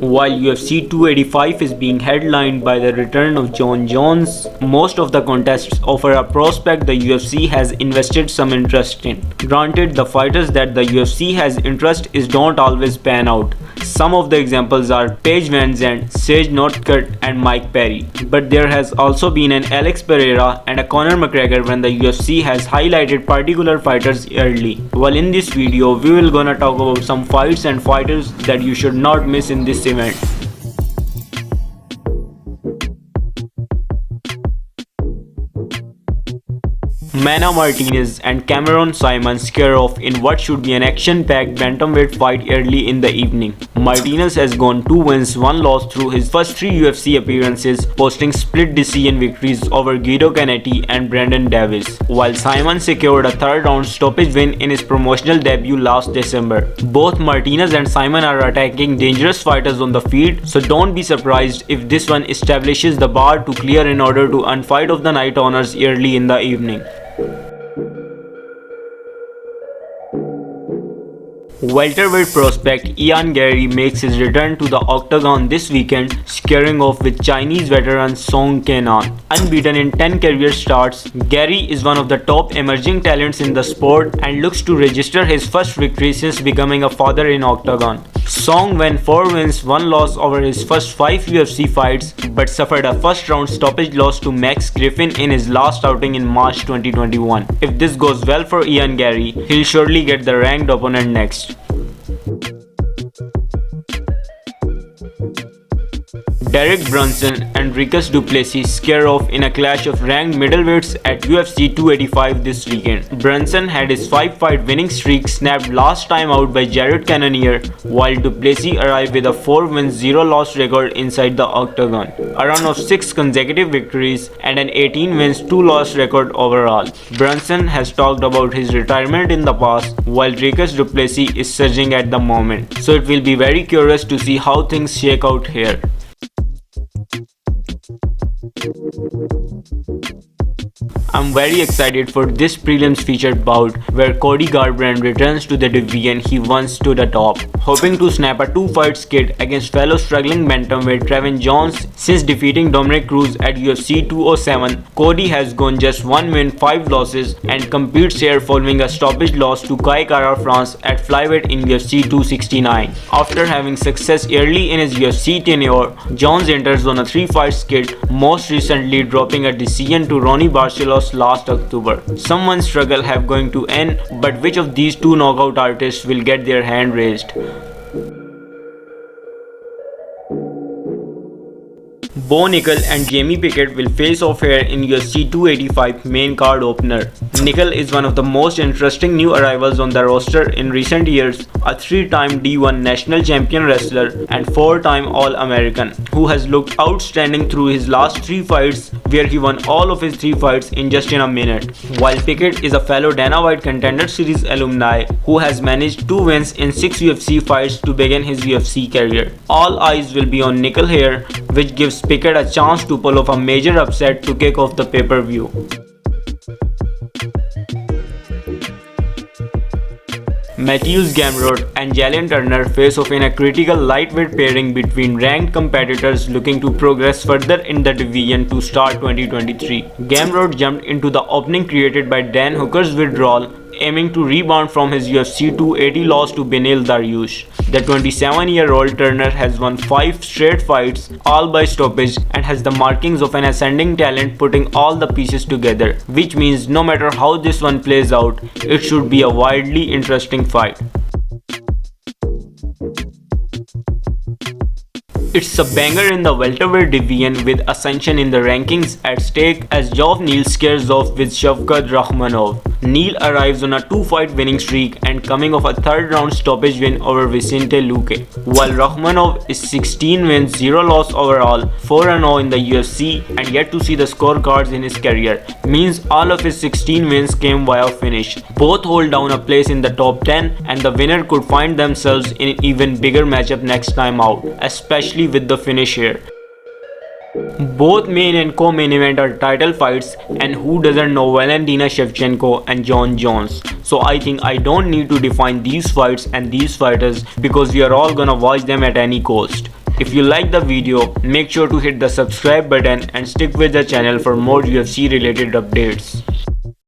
While UFC 285 is being headlined by the return of Jon Jones, most of the contests offer a prospect the UFC has invested some interest in. Granted, the fighters that the UFC has interest in don't always pan out. Some of the examples are Paige Van Zandt, Sage Northcutt and Mike Perry. But there has also been an Alex Pereira and a Conor McGregor when the UFC has highlighted particular fighters early. Well, in this video, we will gonna talk about some fights and fighters that you should not miss in this event. Mana Martinez and Cameron Simon scare off in what should be an action-packed bantamweight fight early in the evening. Martinez has gone 2 wins, 1 loss through his first 3 UFC appearances, posting split decision victories over Guido Canetti and Brandon Davis, while Simon secured a 3rd round stoppage win in his promotional debut last December. Both Martinez and Simon are attacking dangerous fighters on the field, so don't be surprised if this one establishes the bar to clear in order to earn Fight of the Night honors early in the evening. Welterweight prospect Ian Gary makes his return to the octagon this weekend, squaring off with Chinese veteran Song Kenan. Unbeaten in 10 career starts, Gary is one of the top emerging talents in the sport and looks to register his first victory since becoming a father in octagon. Song won 4 wins, 1 loss over his first 5 UFC fights, but suffered a first round stoppage loss to Max Griffin in his last outing in March 2021. If this goes well for Ian Gary, he'll surely get the ranked opponent next. Derek Brunson and Dricus Du Plessis scare off in a clash of ranked middleweights at UFC 285 this weekend. Brunson had his 5-fight winning streak snapped last time out by Jared Cannonier, while Du Plessis arrived with a 4-win, 0-loss record inside the octagon, a run of 6 consecutive victories and an 18-wins, 2-loss record overall. Brunson has talked about his retirement in the past, while Dricus Du Plessis is surging at the moment, so it will be very curious to see how things shake out here. I'm very excited for this prelims featured bout where Cody Garbrandt returns to the division he once stood atop, hoping to snap a 2-fight skid against fellow struggling bantamweight Trevin Jones. Since defeating Dominic Cruz at UFC 207, Cody has gone just 1 win, 5 losses and competes here following a stoppage loss to Kai Kara France at flyweight in UFC 269. After having success early in his UFC tenure, Jones enters on a 3-fight skid, most recently dropping a decision to Ronnie Barcelos last October. Someone's struggle have going to end, but which of these 2 knockout artists will get their hand raised? Bo Nickel and Jamie Pickett will face off here in UFC 285 main card opener. Nickel is one of the most interesting new arrivals on the roster in recent years, a 3-time D1 national champion wrestler and 4-time All-American, who has looked outstanding through his last 3 fights, where he won all of his 3 fights in just a minute. While Pickett is a fellow Dana White Contender Series alumni who has managed 2 wins in 6 UFC fights to begin his UFC career. All eyes will be on Nickel here, which gives Pickett a chance to pull off a major upset to kick off the pay-per-view. Matthews Gamrot and Jalen Turner face off in a critical lightweight pairing between ranked competitors looking to progress further in the division to start 2023. Gamrot jumped into the opening created by Dan Hooker's withdrawal, aiming to rebound from his UFC 280 loss to Beneil Dariush. The 27-year-old Turner has won 5 straight fights, all by stoppage, and has the markings of an ascending talent putting all the pieces together, which means no matter how this one plays out, it should be a wildly interesting fight. It's a banger in the welterweight division with ascension in the rankings at stake as Geoff Neal scares off with Shavkat Rakhmonov. Neal arrives on a 2-fight winning streak and coming off a 3rd round stoppage win over Vicente Luque, while Rakhmonov is 16 wins, 0 loss overall, 4-0 in the UFC and yet to see the scorecards in his career, means all of his 16 wins came via finish. Both hold down a place in the top 10 and the winner could find themselves in an even bigger matchup next time out, especially with the finish here. Both main and co-main event are title fights, and who doesn't know Valentina Shevchenko and Jon Jones. So I think I don't need to define these fights and these fighters because we are all gonna watch them at any cost. If you like the video, make sure to hit the subscribe button and stick with the channel for more UFC related updates.